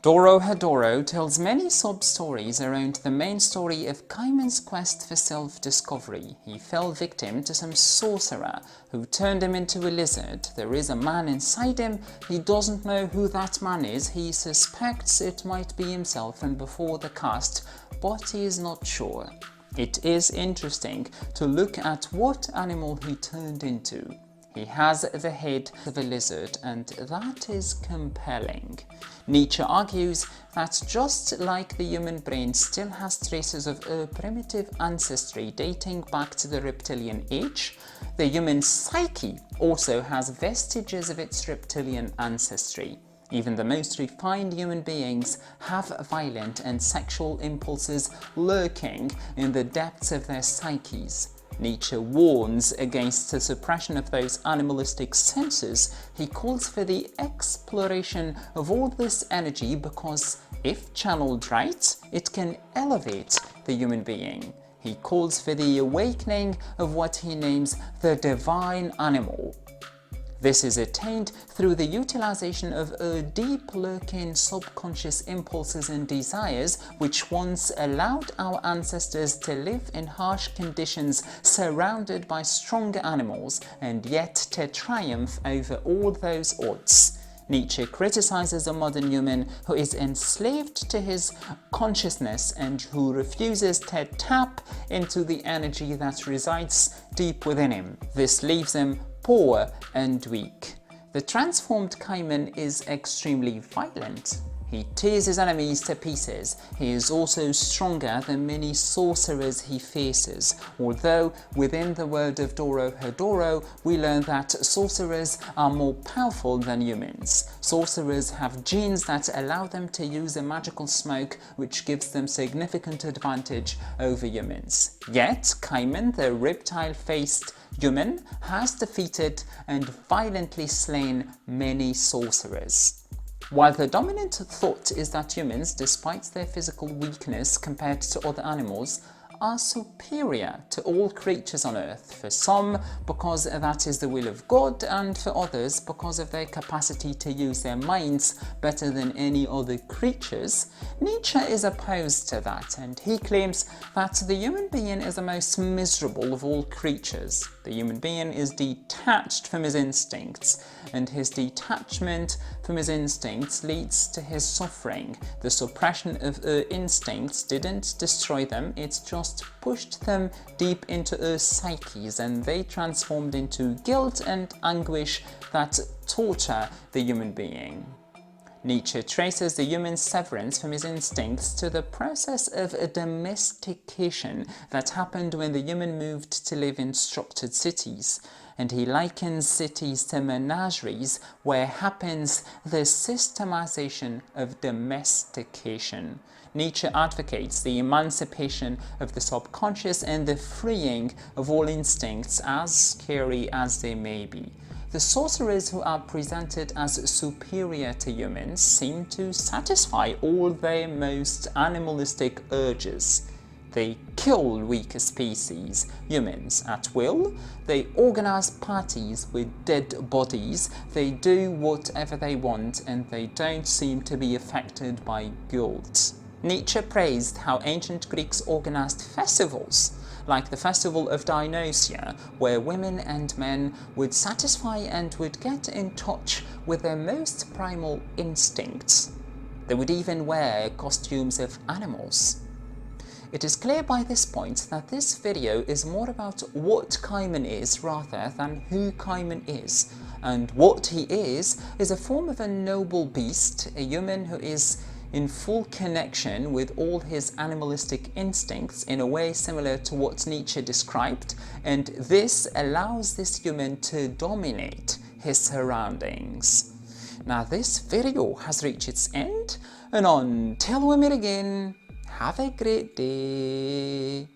Dorohedoro tells many sub-stories around the main story of Caiman's quest for self-discovery. He fell victim to some sorcerer who turned him into a lizard. There is a man inside him. He doesn't know who that man is. He suspects it might be himself from before the cast, but he is not sure. It is interesting to look at what animal he turned into. He has the head of a lizard, and that is compelling. Nietzsche argues that just like the human brain still has traces of a primitive ancestry dating back to the reptilian age, the human psyche also has vestiges of its reptilian ancestry. Even the most refined human beings have violent and sexual impulses lurking in the depths of their psyches. Nietzsche warns against the suppression of those animalistic senses. He calls for the exploration of all this energy because, if channeled right, it can elevate the human being. He calls for the awakening of what he names the divine animal. This is attained through the utilization of deep lurking subconscious impulses and desires which once allowed our ancestors to live in harsh conditions surrounded by stronger animals and yet to triumph over all those odds. Nietzsche criticizes a modern human who is enslaved to his consciousness and who refuses to tap into the energy that resides deep within him. This leaves him poor and weak. The transformed Caiman is extremely violent. He tears his enemies to pieces. He is also stronger than many sorcerers he faces, although within the world of Dorohedoro we learn that sorcerers are more powerful than humans. Sorcerers have genes that allow them to use a magical smoke which gives them significant advantage over humans. Yet Caiman, the reptile-faced human, has defeated and violently slain many sorcerers. While the dominant thought is that humans, despite their physical weakness compared to other animals, are superior to all creatures on earth, for some because that is the will of God, and for others because of their capacity to use their minds better than any other creatures, Nietzsche is opposed to that, and he claims that the human being is the most miserable of all creatures. The human being is detached from his instincts, and his detachment from his instincts leads to his suffering. The suppression of instincts didn't destroy them, it just pushed them deep into psyches, and they transformed into guilt and anguish that torture the human being. Nietzsche traces the human severance from his instincts to the process of domestication that happened when the human moved to live in structured cities, and he likens cities to menageries where happens the systemization of domestication. Nietzsche advocates the emancipation of the subconscious and the freeing of all instincts, as scary as they may be. The sorcerers who are presented as superior to humans seem to satisfy all their most animalistic urges. They kill weaker species, humans, at will. They organize parties with dead bodies. They do whatever they want, and they don't seem to be affected by guilt. Nietzsche praised how ancient Greeks organized festivals, like the festival of Dionysia, where women and men would satisfy and would get in touch with their most primal instincts. They would even wear costumes of animals. It is clear by this point that this video is more about what Caiman is rather than who Caiman is, and what he is a form of a noble beast, a human who is in full connection with all his animalistic instincts in a way similar to what Nietzsche described, and this allows this human to dominate his surroundings. Now this video has reached its end, and until we meet again, have a great day.